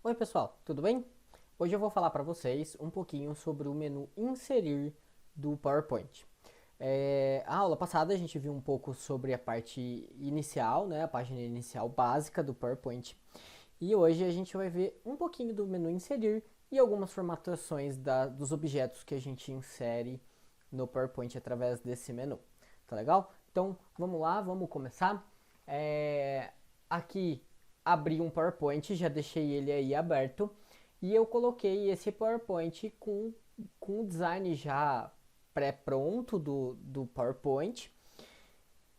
Oi pessoal, tudo bem? Hoje eu vou falar para vocês um pouquinho sobre o menu inserir do PowerPoint. A aula passada a gente viu um pouco sobre a parte inicial, né, a página inicial básica do PowerPoint. E hoje a gente vai ver um pouquinho do menu inserir e algumas formatações dos objetos que a gente insere no PowerPoint através desse menu. Tá legal? Então vamos lá, vamos começar. Aqui abri um PowerPoint, já deixei ele aí aberto e eu coloquei esse PowerPoint com o design já pré-pronto do PowerPoint,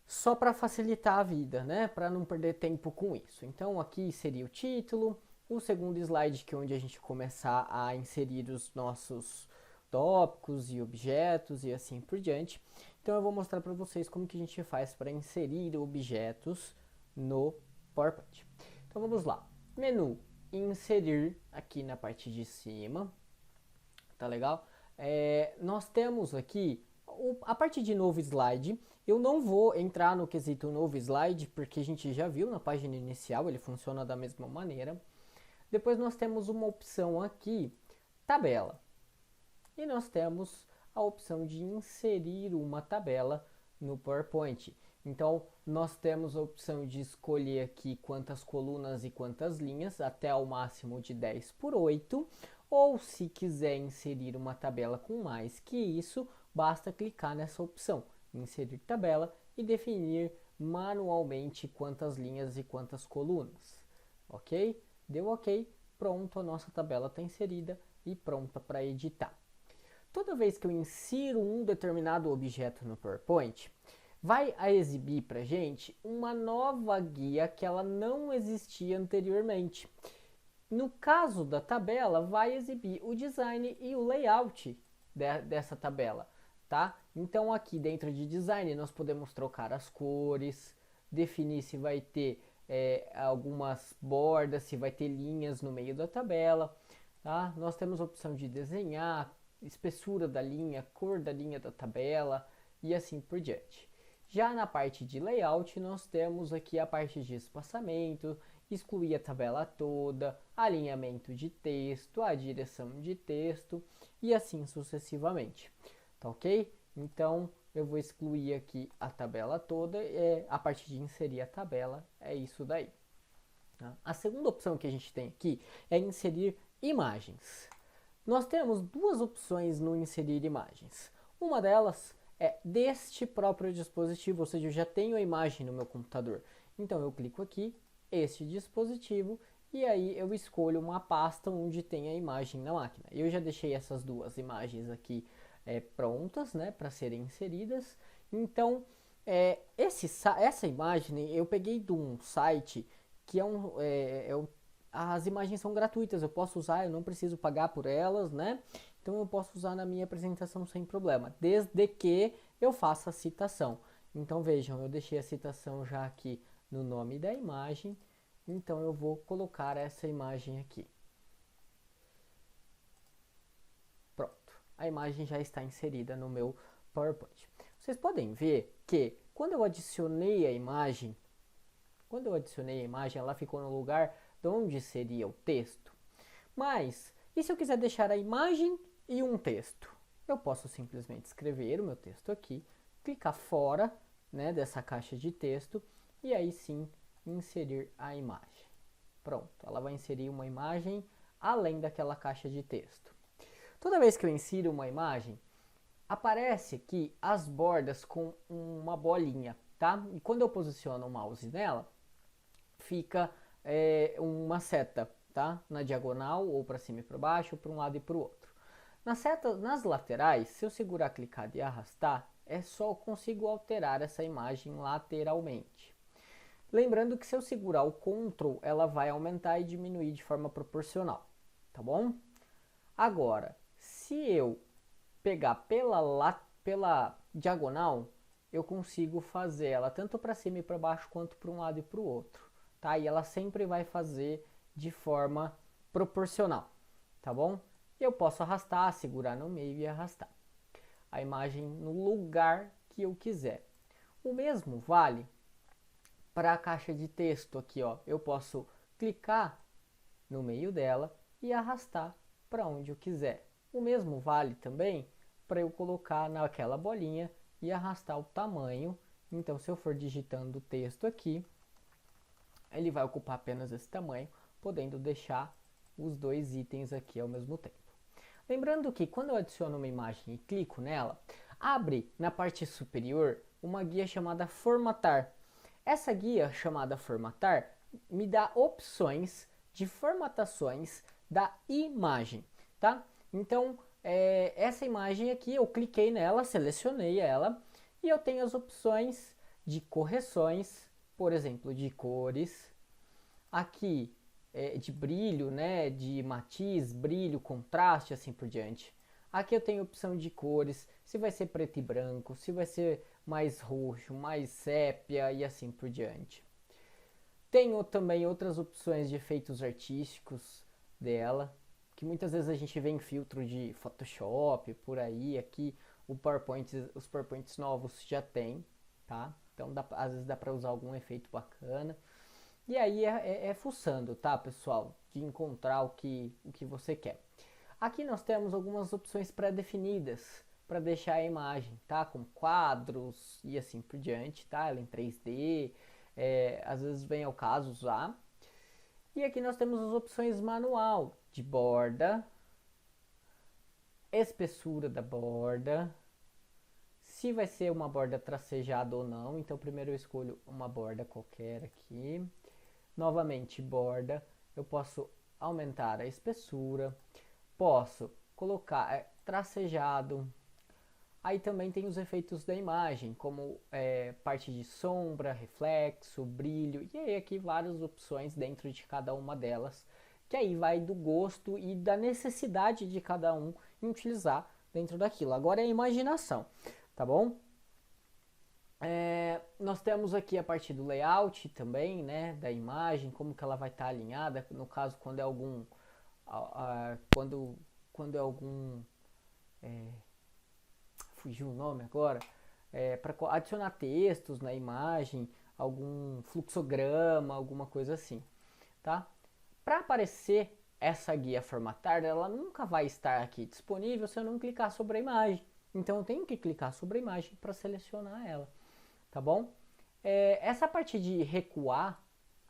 só para facilitar a vida, né? Para não perder tempo com isso. Então aqui seria o título, o segundo slide que é onde a gente começar a inserir os nossos tópicos e objetos e assim por diante. Então eu vou mostrar para vocês como que a gente faz para inserir objetos no PowerPoint. Então vamos lá. Menu inserir aqui na parte de cima, tá legal? Nós temos aqui a parte de novo slide. Eu não vou entrar no quesito novo slide, porque a gente já viu na página inicial, ele funciona da mesma maneira. Depois nós temos uma opção aqui, tabela. E nós temos a opção de inserir uma tabela no PowerPoint. Então, nós temos a opção de escolher aqui quantas colunas e quantas linhas, até o máximo de 10 por 8. Ou se quiser inserir uma tabela com mais que isso, basta clicar nessa opção, inserir tabela, e definir manualmente quantas linhas e quantas colunas. Ok? Deu ok, pronto, a nossa tabela está inserida e pronta para editar. Toda vez que eu insiro um determinado objeto no PowerPoint, vai a exibir para gente uma nova guia que ela não existia anteriormente. No caso da tabela, vai exibir o design e o layout dessa tabela, tá? Então aqui dentro de design nós podemos trocar as cores, definir se vai ter algumas bordas, se vai ter linhas no meio da tabela, tá? Nós temos a opção de desenhar, espessura da linha, cor da linha da tabela e assim por diante. Já na parte de layout, nós temos aqui a parte de espaçamento, excluir a tabela toda, alinhamento de texto, a direção de texto e assim sucessivamente. Tá ok? Então eu vou excluir aqui a tabela toda, a parte de inserir a tabela é isso daí. Tá? A segunda opção que a gente tem aqui é inserir imagens. Nós temos duas opções no inserir imagens. Uma delas é deste próprio dispositivo, ou seja, eu já tenho a imagem no meu computador. Então eu clico aqui, este dispositivo, e aí eu escolho uma pasta onde tem a imagem na máquina. Eu já deixei essas duas imagens aqui prontas, né, para serem inseridas. Então essa imagem eu peguei de um site que as imagens são gratuitas, eu posso usar, eu não preciso pagar por elas, né? Então eu posso usar na minha apresentação sem problema, desde que eu faça a citação. Então vejam, eu deixei a citação já aqui no nome da imagem, então eu vou colocar essa imagem aqui. Pronto, a imagem já está inserida no meu PowerPoint. Vocês podem ver que quando eu adicionei a imagem, ela ficou no lugar de onde seria o texto. Mas, e se eu quiser deixar a imagem e um texto? Eu posso simplesmente escrever o meu texto aqui, clicar fora, né, dessa caixa de texto e aí sim inserir a imagem. Pronto, ela vai inserir uma imagem além daquela caixa de texto. Toda vez que eu insiro uma imagem, aparece aqui as bordas com uma bolinha, tá? E quando eu posiciono o mouse nela, fica uma seta, tá? Na diagonal, ou para cima e para baixo, para um lado e para o outro. Nas laterais, se eu segurar, clicar e arrastar, é só eu consigo alterar essa imagem lateralmente. Lembrando que se eu segurar o Ctrl, ela vai aumentar e diminuir de forma proporcional, tá bom? Agora, se eu pegar pela diagonal, eu consigo fazer ela tanto para cima e para baixo quanto para um lado e para o outro, tá? E ela sempre vai fazer de forma proporcional, tá bom? Eu posso arrastar, segurar no meio e arrastar a imagem no lugar que eu quiser. O mesmo vale para a caixa de texto aqui, ó. Eu posso clicar no meio dela e arrastar para onde eu quiser. O mesmo vale também para eu colocar naquela bolinha e arrastar o tamanho. Então, se eu for digitando o texto aqui, ele vai ocupar apenas esse tamanho, podendo deixar os dois itens aqui ao mesmo tempo. Lembrando que quando eu adiciono uma imagem e clico nela, abre na parte superior uma guia chamada Formatar. Essa guia chamada Formatar me dá opções de formatações da imagem, tá? Então, essa imagem aqui, eu cliquei nela, selecionei ela, e eu tenho as opções de correções, por exemplo, de cores, aqui de brilho, né, de matiz, brilho, contraste, assim por diante. Aqui eu tenho opção de cores, se vai ser preto e branco, se vai ser mais roxo, mais sépia e assim por diante. Tenho também outras opções de efeitos artísticos dela, que muitas vezes a gente vê em filtro de Photoshop, por aí, aqui os PowerPoints novos já tem, tá? Então às vezes dá para usar algum efeito bacana. E aí é fuçando, tá, pessoal? De encontrar o que você quer. Aqui nós temos algumas opções pré-definidas para deixar a imagem, tá? Com quadros e assim por diante, tá? Ela em 3D, às vezes vem ao caso usar. E aqui nós temos as opções manual de borda, espessura da borda, se vai ser uma borda tracejada ou não. Então primeiro eu escolho uma borda qualquer aqui. Novamente borda, eu posso aumentar a espessura, posso colocar tracejado. Aí também tem os efeitos da imagem, como parte de sombra, reflexo, brilho, e aí aqui várias opções dentro de cada uma delas, que aí vai do gosto e da necessidade de cada um em utilizar dentro daquilo. Agora é a imaginação, tá bom? Nós temos aqui a parte do layout também, né, da imagem, como que ela vai estar alinhada, no caso quando é algum, quando é algum, fugiu o nome agora, para adicionar textos na imagem, algum fluxograma, alguma coisa assim, tá? Para aparecer essa guia formatada, ela nunca vai estar aqui disponível se eu não clicar sobre a imagem. Então eu tenho que clicar sobre a imagem para selecionar ela, tá bom? Essa parte de recuar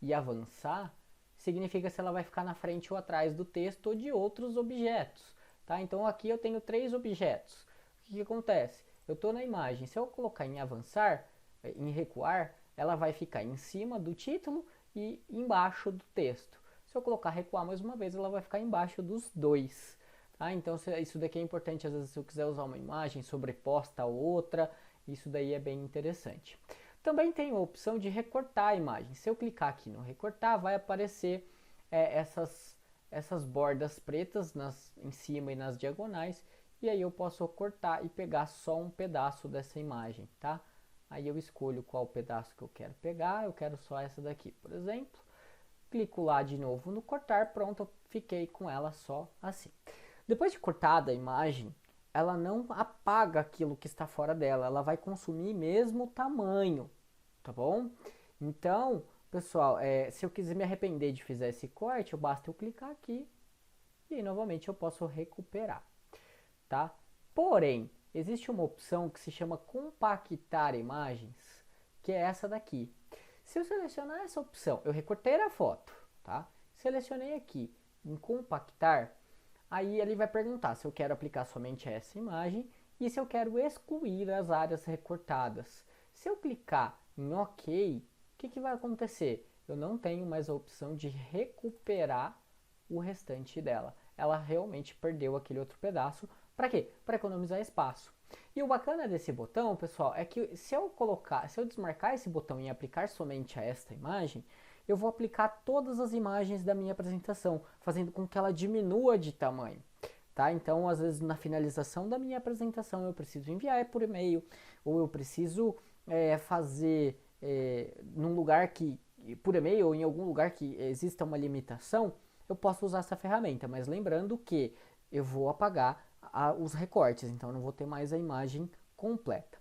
e avançar significa se ela vai ficar na frente ou atrás do texto ou de outros objetos, tá? Então aqui eu tenho 3 objetos. O que acontece? Eu estou na imagem, se eu colocar em avançar, em recuar, ela vai ficar em cima do título e embaixo do texto. Se eu colocar recuar mais uma vez, ela vai ficar embaixo dos dois. Tá? Então isso daqui é importante, às vezes se eu quiser usar uma imagem sobreposta a outra, isso daí é bem interessante. Também tem a opção de recortar a imagem. Se eu clicar aqui no recortar, vai aparecer essas bordas pretas em cima e nas diagonais. E aí eu posso cortar e pegar só um pedaço dessa imagem, tá? Aí eu escolho qual pedaço que eu quero pegar. Eu quero só essa daqui, por exemplo. Clico lá de novo no cortar, pronto, eu fiquei com ela só assim. Depois de cortada a imagem, ela não apaga aquilo que está fora dela, ela vai consumir mesmo o tamanho, tá bom? Então, pessoal, se eu quiser me arrepender de fazer esse corte, basta eu clicar aqui e novamente eu posso recuperar, tá? Porém, existe uma opção que se chama compactar imagens, que é essa daqui. Se eu selecionar essa opção, eu recortei a foto, tá? Selecionei aqui em compactar, aí ele vai perguntar se eu quero aplicar somente essa imagem e se eu quero excluir as áreas recortadas. Se eu clicar em OK, o que vai acontecer? Eu não tenho mais a opção de recuperar o restante dela. Ela realmente perdeu aquele outro pedaço. Para quê? Para economizar espaço. E o bacana desse botão, pessoal, é que se eu desmarcar esse botão e aplicar somente a esta imagem, eu vou aplicar todas as imagens da minha apresentação, fazendo com que ela diminua de tamanho. Tá? Então, às vezes, na finalização da minha apresentação, eu preciso enviar por e-mail, ou eu preciso fazer num lugar que, por e-mail, ou em algum lugar que exista uma limitação, eu posso usar essa ferramenta. Mas lembrando que eu vou apagar os recortes, então não vou ter mais a imagem completa,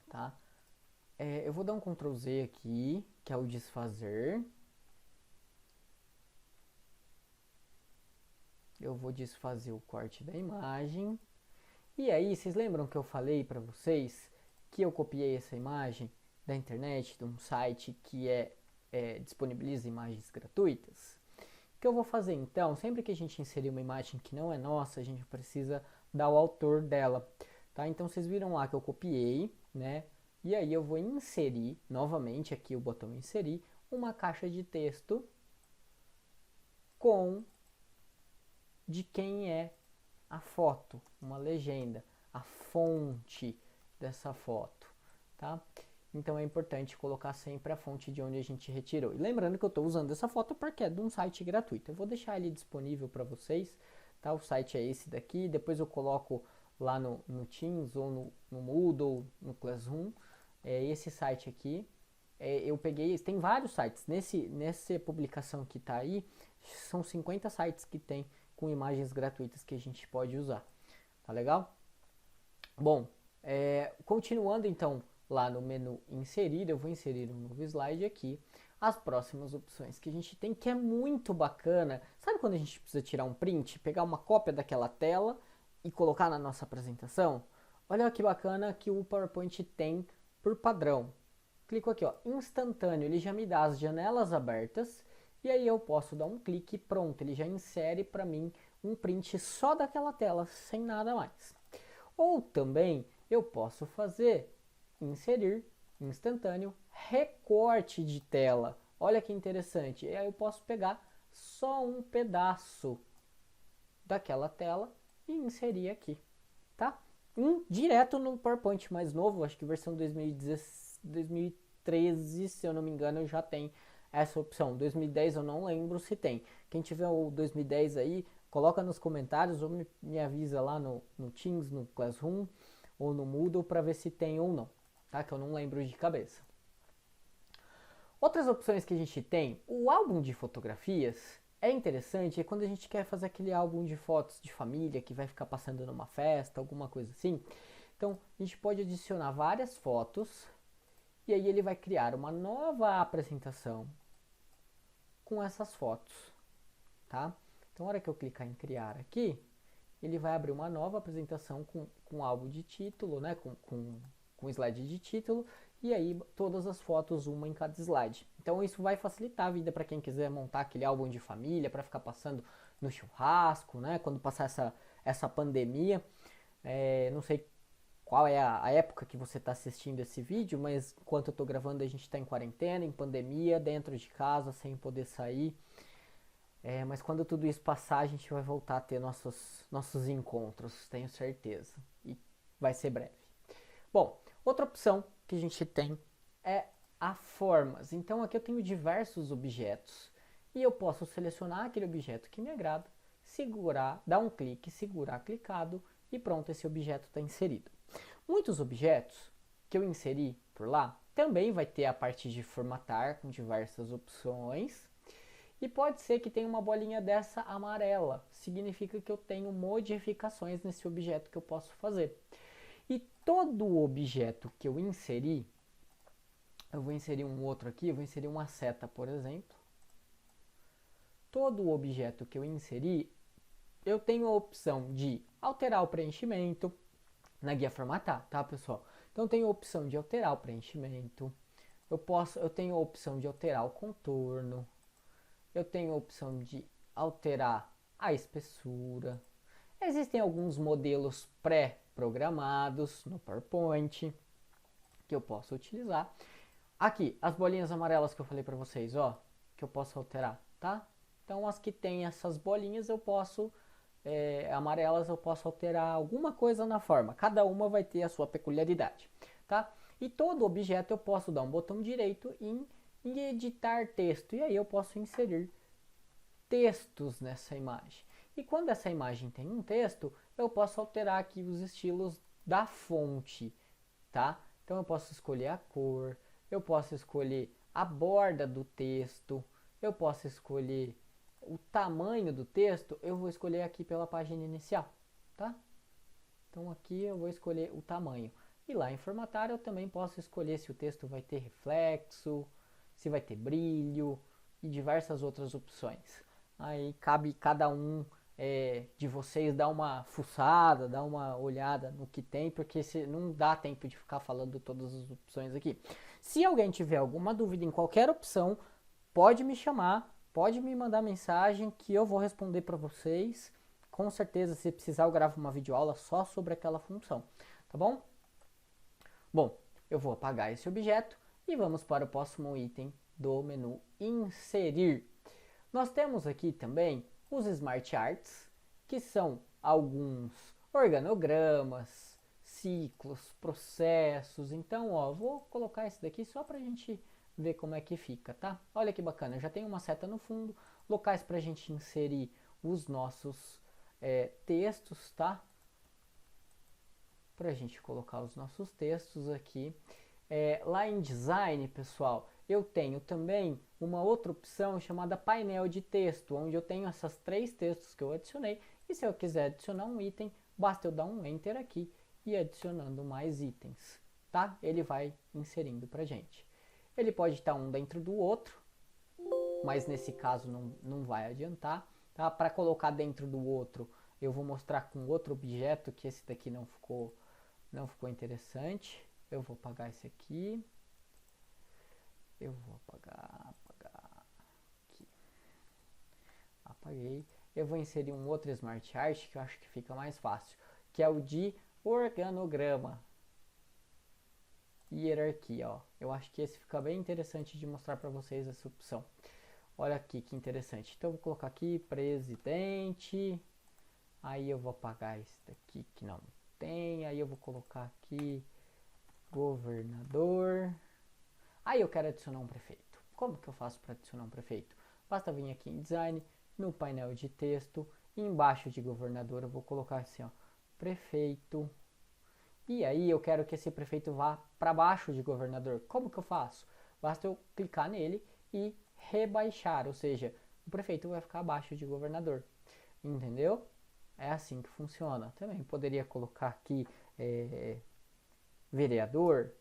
tá? Eu vou dar um Ctrl Z aqui, que é o desfazer. Eu vou desfazer o corte da imagem. E aí, vocês lembram que eu falei para vocês que eu copiei essa imagem da internet, de um site que disponibiliza imagens gratuitas? O que eu vou fazer então? Sempre que a gente inserir uma imagem que não é nossa, a gente precisa dar o autor dela, tá? Então vocês viram lá que eu copiei, né? E aí eu vou inserir, novamente aqui o botão inserir, uma caixa de texto com de quem é a foto, uma legenda, a fonte dessa foto, tá? Então é importante colocar sempre a fonte de onde a gente retirou. E lembrando que eu estou usando essa foto porque é de um site gratuito. Eu vou deixar ele disponível para vocês, tá? O site é esse daqui, depois eu coloco lá no Teams ou no Moodle, no Classroom. É esse site aqui. Eu peguei, tem vários sites. Nessa publicação que está aí, são 50 sites que tem com imagens gratuitas que a gente pode usar. Tá legal? Bom, continuando então lá no menu inserir, eu vou inserir um novo slide aqui. As próximas opções que a gente tem, que é muito bacana. Sabe quando a gente precisa tirar um print, pegar uma cópia daquela tela e colocar na nossa apresentação? Olha que bacana que o PowerPoint tem por padrão. Clico aqui, ó, instantâneo, ele já me dá as janelas abertas e aí eu posso dar um clique e pronto, ele já insere para mim um print só daquela tela, sem nada mais. Ou também eu posso fazer inserir instantâneo recorte de tela. Olha que interessante. E aí eu posso pegar só um pedaço daquela tela e inserir aqui, tá? Direto no PowerPoint mais novo, acho que versão 2013, se eu não me engano, já tem essa opção. 2010 eu não lembro se tem. Quem tiver o 2010 aí, coloca nos comentários ou me avisa lá no Teams, no Classroom ou no Moodle para ver se tem ou não, tá? Que eu não lembro de cabeça. Outras opções que a gente tem, o álbum de fotografias é interessante, é quando a gente quer fazer aquele álbum de fotos de família que vai ficar passando numa festa, alguma coisa assim. Então a gente pode adicionar várias fotos e aí ele vai criar uma nova apresentação com essas fotos, tá? Então, na hora que eu clicar em criar aqui, ele vai abrir uma nova apresentação com álbum de título, né? Com slide de título, e aí todas as fotos, uma em cada slide. Então, isso vai facilitar a vida para quem quiser montar aquele álbum de família, para ficar passando no churrasco, né? Quando passar essa pandemia. Não sei qual é a época que você está assistindo esse vídeo, mas enquanto eu estou gravando, a gente está em quarentena, em pandemia, dentro de casa, sem poder sair. Mas quando tudo isso passar, a gente vai voltar a ter nossos encontros, tenho certeza. E vai ser breve. Bom, outra opção que a gente tem é a formas. Então aqui eu tenho diversos objetos e eu posso selecionar aquele objeto que me agrada, segurar, dar um clique, segurar clicado e pronto, esse objeto está inserido. Muitos objetos que eu inseri por lá também vai ter a parte de formatar com diversas opções. E pode ser que tenha uma bolinha dessa amarela. Significa que eu tenho modificações nesse objeto que eu posso fazer. E todo objeto que eu inseri, eu vou inserir um outro aqui, eu vou inserir uma seta, por exemplo. Todo objeto que eu inseri, eu tenho a opção de alterar o preenchimento na guia formatar, tá, pessoal? Então eu tenho a opção de alterar o preenchimento. Eu tenho a opção de alterar o contorno. Eu tenho a opção de alterar a espessura. Existem alguns modelos pré-programados no PowerPoint que eu posso utilizar. Aqui, as bolinhas amarelas que eu falei para vocês, ó, que eu posso alterar, tá? Então, as que tem essas bolinhas eu posso, amarelas eu posso alterar alguma coisa na forma. Cada uma vai ter a sua peculiaridade, tá? E todo objeto eu posso dar um botão direito em editar texto. E aí eu posso inserir textos nessa imagem. E quando essa imagem tem um texto, eu posso alterar aqui os estilos da fonte, tá? Então eu posso escolher a cor, eu posso escolher a borda do texto, eu posso escolher o tamanho do texto, eu vou escolher aqui pela página inicial, tá? Então aqui eu vou escolher o tamanho. E lá em formatar eu também posso escolher se o texto vai ter reflexo, se vai ter brilho e diversas outras opções. Aí cabe cada um de vocês dar uma fuçada, dar uma olhada no que tem, porque não dá tempo de ficar falando todas as opções aqui. Se alguém tiver alguma dúvida em qualquer opção, pode me chamar, pode me mandar mensagem que eu vou responder para vocês. Com certeza, se precisar, eu gravo uma videoaula só sobre aquela função, tá bom? Bom, eu vou apagar esse objeto e vamos para o próximo item do menu Inserir. Nós temos aqui também os Smart Arts, que são alguns organogramas, ciclos, processos. Então, ó, vou colocar esse daqui só para a gente ver como é que fica, tá? Olha que bacana, já tem uma seta no fundo, locais para a gente inserir os nossos textos, tá? Para a gente colocar os nossos textos aqui. Lá em Design, pessoal, eu tenho também uma outra opção chamada painel de texto, onde eu tenho essas 3 textos que eu adicionei. E se eu quiser adicionar um item, basta eu dar um Enter aqui e adicionando mais itens, tá? Ele vai inserindo pra gente. Ele pode estar um dentro do outro, mas nesse caso não vai adiantar, tá? Para colocar dentro do outro, eu vou mostrar com outro objeto, que esse daqui não ficou interessante. Eu vou apagar esse aqui. Eu vou apagar aqui. Apaguei. Eu vou inserir um outro Smart Art que eu acho que fica mais fácil, que é o de organograma e hierarquia, ó. Eu acho que esse fica bem interessante de mostrar para vocês essa opção. Olha aqui que interessante. Então eu vou colocar aqui presidente. Aí eu vou apagar esse daqui que não tem. Aí eu vou colocar aqui governador. Aí eu quero adicionar um prefeito. Como que eu faço para adicionar um prefeito? Basta vir aqui em design, no painel de texto, e embaixo de governador eu vou colocar assim, ó, prefeito. E aí eu quero que esse prefeito vá para baixo de governador. Como que eu faço? Basta eu clicar nele e rebaixar, ou seja, o prefeito vai ficar abaixo de governador. Entendeu? É assim que funciona. Também poderia colocar aqui vereador.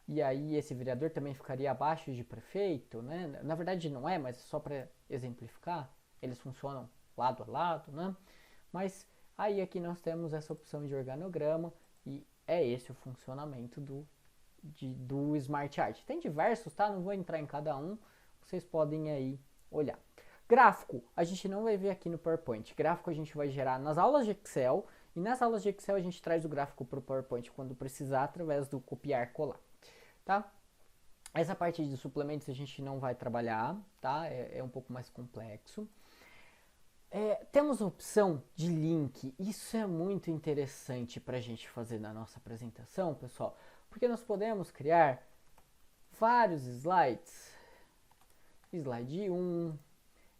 E aí esse vereador também ficaria abaixo de prefeito, né? Na verdade não é, mas só para exemplificar, eles funcionam lado a lado, né? Mas aí aqui nós temos essa opção de organograma e é esse o funcionamento do Smart Art. Tem diversos, tá? Não vou entrar em cada um, vocês podem aí olhar. Gráfico, a gente não vai ver aqui no PowerPoint. Gráfico a gente vai gerar nas aulas de Excel, e nas aulas de Excel a gente traz o gráfico para o PowerPoint quando precisar, através do copiar e colar, tá? Essa parte de suplementos a gente não vai trabalhar, tá? É um pouco mais complexo. Temos a opção de link. Isso é muito interessante para a gente fazer na nossa apresentação, pessoal, porque nós podemos criar vários slides. Slide 1,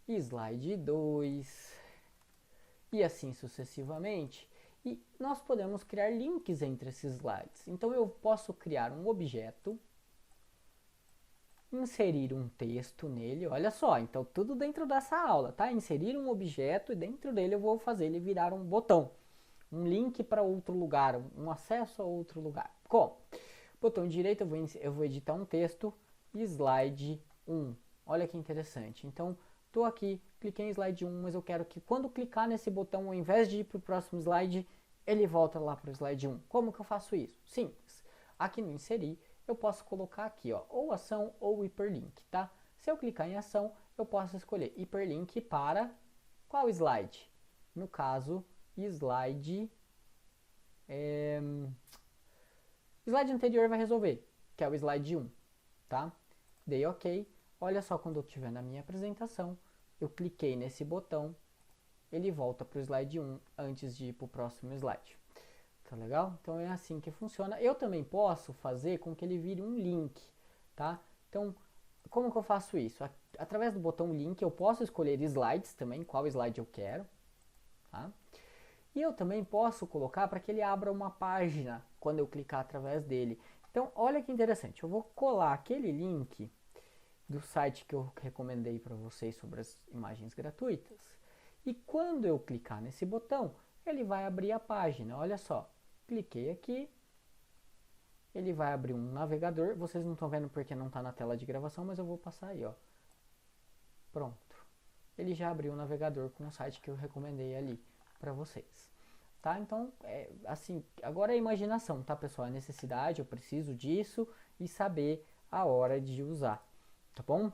slide 2 e assim sucessivamente. E nós podemos criar links entre esses slides. Então eu posso criar um objeto, inserir um texto nele, olha só, então tudo dentro dessa aula, tá? Inserir um objeto e dentro dele eu vou fazer ele virar um botão, um link para outro lugar, um acesso a outro lugar. Como? Botão direito eu vou editar um texto, slide 1. Olha que interessante. Então, estou aqui, cliquei em slide 1, mas eu quero que quando clicar nesse botão, ao invés de ir para o próximo slide, ele volta lá para o slide 1. Como que eu faço isso? Simples. Aqui no inserir, eu posso colocar aqui, ó, ou ação ou hiperlink, tá? Se eu clicar em ação, eu posso escolher hiperlink para qual slide? No caso, slide... slide anterior vai resolver, que é o slide 1, tá? Dei OK. Olha só, quando eu estiver na minha apresentação, eu cliquei nesse botão, ele volta para o slide 1 antes de ir para o próximo slide. Tá legal? Então é assim que funciona. Eu também posso fazer com que ele vire um link, tá? Então, como que eu faço isso? Através do botão link eu posso escolher slides também, qual slide eu quero, tá? E eu também posso colocar para que ele abra uma página quando eu clicar através dele. Então, olha que interessante. Eu vou colar aquele link do site que eu recomendei para vocês sobre as imagens gratuitas. E quando eu clicar nesse botão, ele vai abrir a página. Olha só, cliquei aqui, ele vai abrir um navegador. Vocês não estão vendo porque não está na tela de gravação, mas eu vou passar aí, ó. Pronto. ele já abriu o navegador com o site que eu recomendei ali para vocês. Tá? Então, assim, agora é imaginação, tá, pessoal? A necessidade, eu preciso disso e saber a hora de usar, tá bom?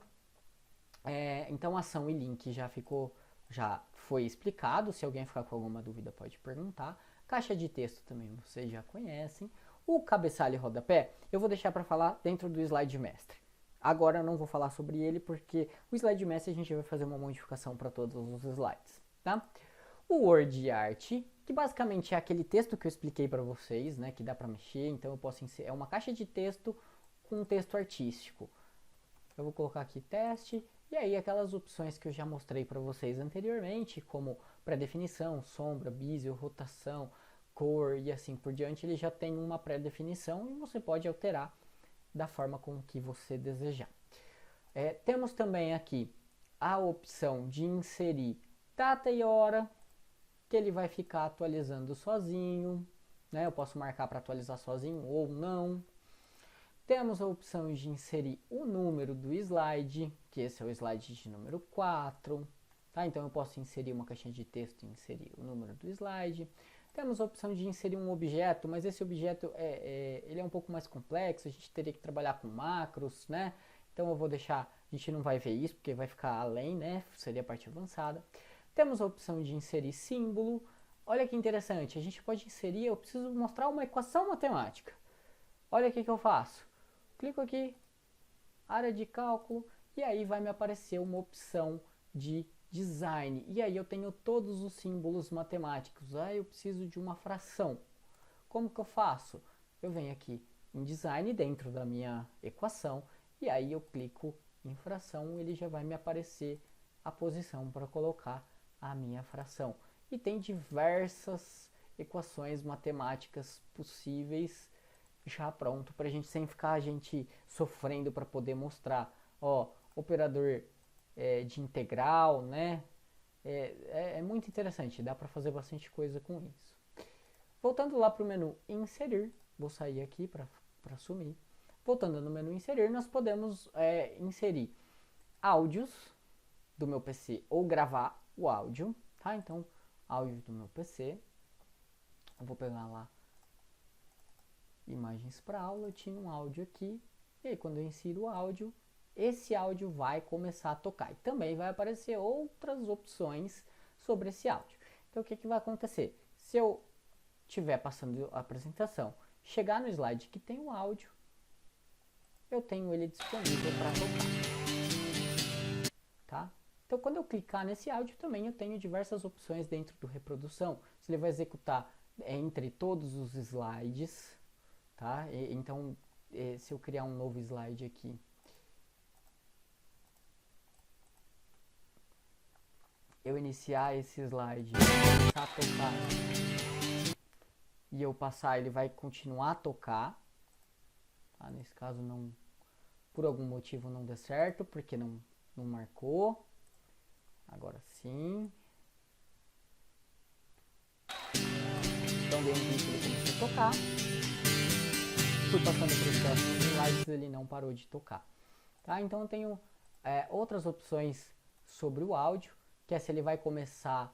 Então, ação e link já foi explicado. Se alguém ficar com alguma dúvida, pode perguntar. Caixa de texto também vocês já conhecem. O cabeçalho e rodapé, eu vou deixar para falar dentro do slide mestre. Agora eu não vou falar sobre ele, porque o slide mestre a gente vai fazer uma modificação para todos os slides, tá? O Word Art, que basicamente é aquele texto que eu expliquei para vocês, né, que dá para mexer, então eu posso inserir, é uma caixa de texto com um texto artístico. Eu vou colocar aqui teste, e aí aquelas opções que eu já mostrei para vocês anteriormente, como pré-definição, sombra, bezier, rotação, cor e assim por diante, ele já tem uma pré-definição e você pode alterar da forma com que você desejar. Temos também aqui a opção de inserir data e hora, que ele vai ficar atualizando sozinho, né? Eu posso marcar para atualizar sozinho ou não. Temos a opção de inserir o número do slide, que esse é o slide de número 4. Tá? Então eu posso inserir uma caixinha de texto e inserir o número do slide. Temos a opção de inserir um objeto, mas esse objeto ele é um pouco mais complexo, a gente teria que trabalhar com macros, né? Então eu vou deixar, a gente não vai ver isso, porque vai ficar além, né? Seria a parte avançada. Temos a opção de inserir símbolo. Olha que interessante, a gente pode inserir, eu preciso mostrar uma equação matemática. Olha o que eu faço. Clico aqui, área de cálculo, e aí vai me aparecer uma opção de design. E aí eu tenho todos os símbolos matemáticos. Eu preciso de uma fração. Como que eu faço? Eu venho aqui em design dentro da minha equação, e aí eu clico em fração, ele já vai me aparecer a posição para colocar a minha fração. E tem diversas equações matemáticas possíveis já pronto para a gente, sem ficar sofrendo para poder mostrar, operador de integral, né? É muito interessante, dá para fazer bastante coisa com isso. Voltando lá para o menu inserir, vou sair aqui para sumir. Voltando no menu inserir, nós podemos inserir áudios do meu PC ou gravar o áudio, tá? Então, áudio do meu PC, eu vou pegar lá imagens para aula, eu tinha um áudio aqui, e aí quando eu insiro o áudio, esse áudio vai começar a tocar. E também vai aparecer outras opções sobre esse áudio. Então o que vai acontecer? Se eu estiver passando a apresentação, chegar no slide que tem o áudio, eu tenho ele disponível para tocar. Tá? Então quando eu clicar nesse áudio também eu tenho diversas opções dentro do reprodução. Se ele vai executar entre todos os slides, tá? Então, se eu criar um novo slide aqui, eu iniciar esse slide, começar a tocar, e eu passar, ele vai continuar a tocar, tá? Nesse caso, não, por algum motivo não deu certo, porque não marcou. Agora sim. Então, dei um clique, ele começou a tocar. Fui passando para os próximos slides, ele não parou de tocar. Tá? Então eu tenho outras opções sobre o áudio, que é se ele vai começar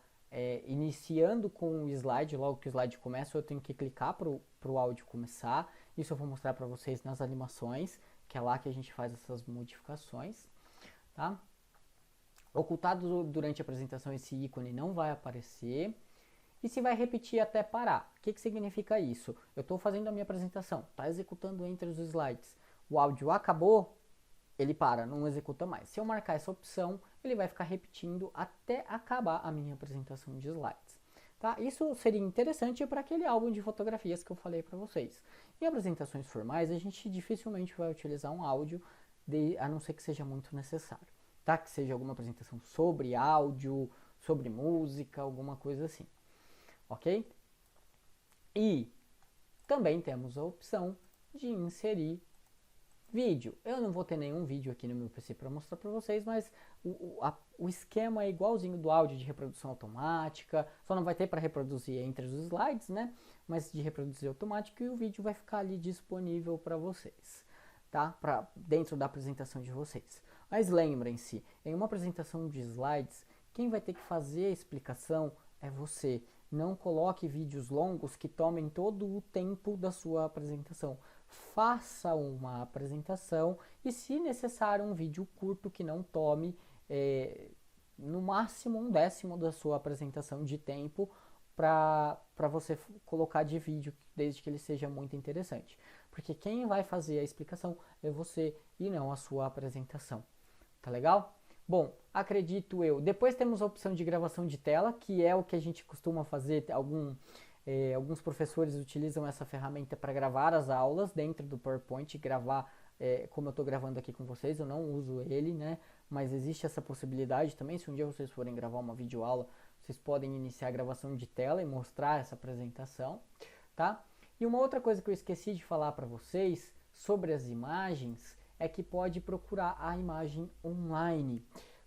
iniciando com o slide, logo que o slide começa, eu tenho que clicar para o áudio começar. Isso eu vou mostrar para vocês nas animações, que é lá que a gente faz essas modificações. Tá? Ocultado durante a apresentação, esse ícone não vai aparecer. E se vai repetir até parar. O que significa isso? Eu estou fazendo a minha apresentação, está executando entre os slides. O áudio acabou, ele para, não executa mais. Se eu marcar essa opção, ele vai ficar repetindo até acabar a minha apresentação de slides. Tá? Isso seria interessante para aquele álbum de fotografias que eu falei para vocês. Em apresentações formais, a gente dificilmente vai utilizar um áudio, a não ser que seja muito necessário. Tá? Que seja alguma apresentação sobre áudio, sobre música, alguma coisa assim. Ok? E também temos a opção de inserir vídeo. Eu não vou ter nenhum vídeo aqui no meu PC para mostrar para vocês, mas o esquema é igualzinho do áudio de reprodução automática, só não vai ter para reproduzir entre os slides, né? Mas de reproduzir automático, e o vídeo vai ficar ali disponível para vocês, tá? Dentro da apresentação de vocês. Mas lembrem-se, em uma apresentação de slides, Quem vai ter que fazer a explicação é você. Não coloque vídeos longos que tomem todo o tempo da sua apresentação. Faça uma apresentação e, se necessário, um vídeo curto que não tome no máximo 1/10 da sua apresentação de tempo para você colocar de vídeo, desde que ele seja muito interessante. Porque quem vai fazer a explicação é você e não a sua apresentação. Tá legal? Bom, acredito eu. Depois temos a opção de gravação de tela, que é o que a gente costuma fazer. Alguns professores utilizam essa ferramenta para gravar as aulas dentro do PowerPoint, gravar como eu estou gravando aqui com vocês. Eu não uso ele, né? Mas existe essa possibilidade também. Se um dia vocês forem gravar uma videoaula, vocês podem iniciar a gravação de tela e mostrar essa apresentação, tá? E uma outra coisa que eu esqueci de falar para vocês sobre as imagens é que pode procurar a imagem online.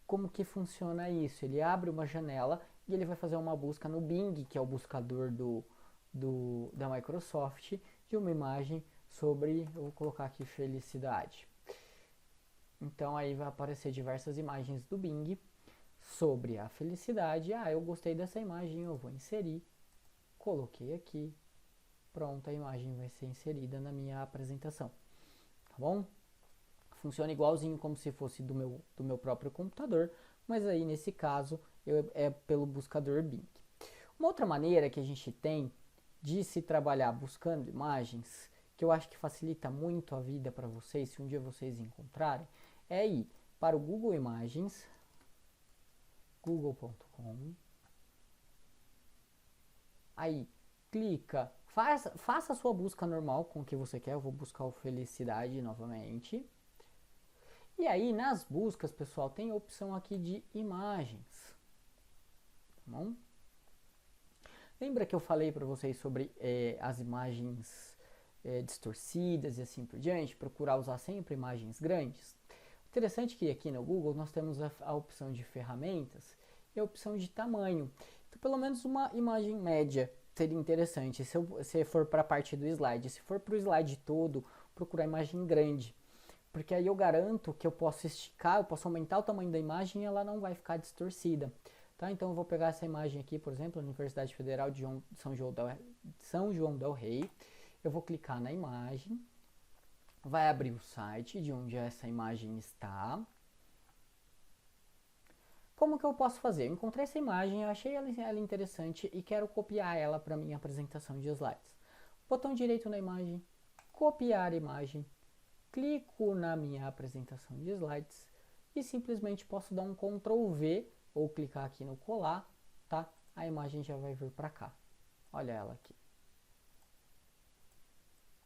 Como que funciona isso? Ele abre uma janela e ele vai fazer uma busca no Bing, que é o buscador da Microsoft, de uma imagem sobre, eu vou colocar aqui, felicidade. Então aí vai aparecer diversas imagens do Bing sobre a felicidade. Ah, eu gostei dessa imagem, eu vou inserir. Coloquei aqui. Pronto, a imagem vai ser inserida na minha apresentação. Tá bom? Funciona igualzinho como se fosse do meu próprio computador, mas aí nesse caso é pelo buscador Bing. Uma outra maneira que a gente tem de se trabalhar buscando imagens, que eu acho que facilita muito a vida para vocês, se um dia vocês encontrarem, é ir para o Google Imagens, google.com, aí clica, faça a sua busca normal com o que você quer. Eu vou buscar o felicidade novamente. E aí nas buscas, pessoal, tem a opção aqui de imagens. Tá bom? Lembra que eu falei para vocês sobre as imagens distorcidas e assim por diante? Procurar usar sempre imagens grandes. Interessante que aqui no Google nós temos a opção de ferramentas e a opção de tamanho. Então, pelo menos uma imagem média seria interessante, se for para a parte do slide. Se for para o slide todo, procurar imagem grande. Porque aí eu garanto que eu posso esticar, eu posso aumentar o tamanho da imagem e ela não vai ficar distorcida. Tá? Então eu vou pegar essa imagem aqui, por exemplo, Universidade Federal de São João del Rei. Eu vou clicar na imagem. Vai abrir o site de onde essa imagem está. Como que eu posso fazer? Eu encontrei essa imagem, eu achei ela interessante e quero copiar ela para minha apresentação de slides. Botão direito na imagem, copiar imagem, clico na minha apresentação de slides e simplesmente posso dar um Ctrl V ou clicar aqui no colar, tá? A imagem já vai vir para cá. Olha ela aqui.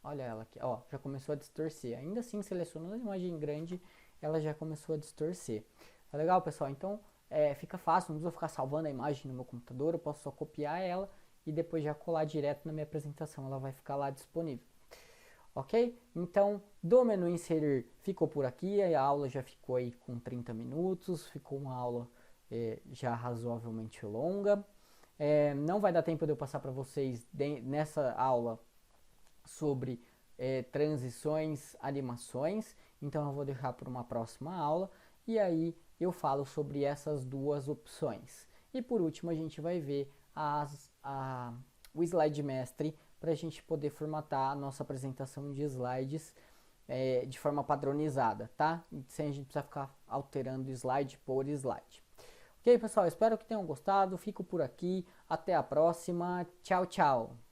Olha ela aqui, ó, já começou a distorcer. Ainda assim, selecionando a imagem grande, ela já começou a distorcer. Tá legal, pessoal? Então, fica fácil, não precisa ficar salvando a imagem no meu computador, eu posso só copiar ela e depois já colar direto na minha apresentação, ela vai ficar lá disponível. Ok? Então, do menu inserir ficou por aqui, a aula já ficou aí com 30 minutos, ficou uma aula já razoavelmente longa. Não vai dar tempo de eu passar para vocês nessa aula sobre transições, animações, então eu vou deixar para uma próxima aula e aí eu falo sobre essas duas opções. E por último a gente vai ver o slide mestre para a gente poder formatar a nossa apresentação de slides de forma padronizada, tá? Sem a gente precisar ficar alterando slide por slide. Ok, pessoal? Espero que tenham gostado. Fico por aqui. Até a próxima. Tchau, tchau.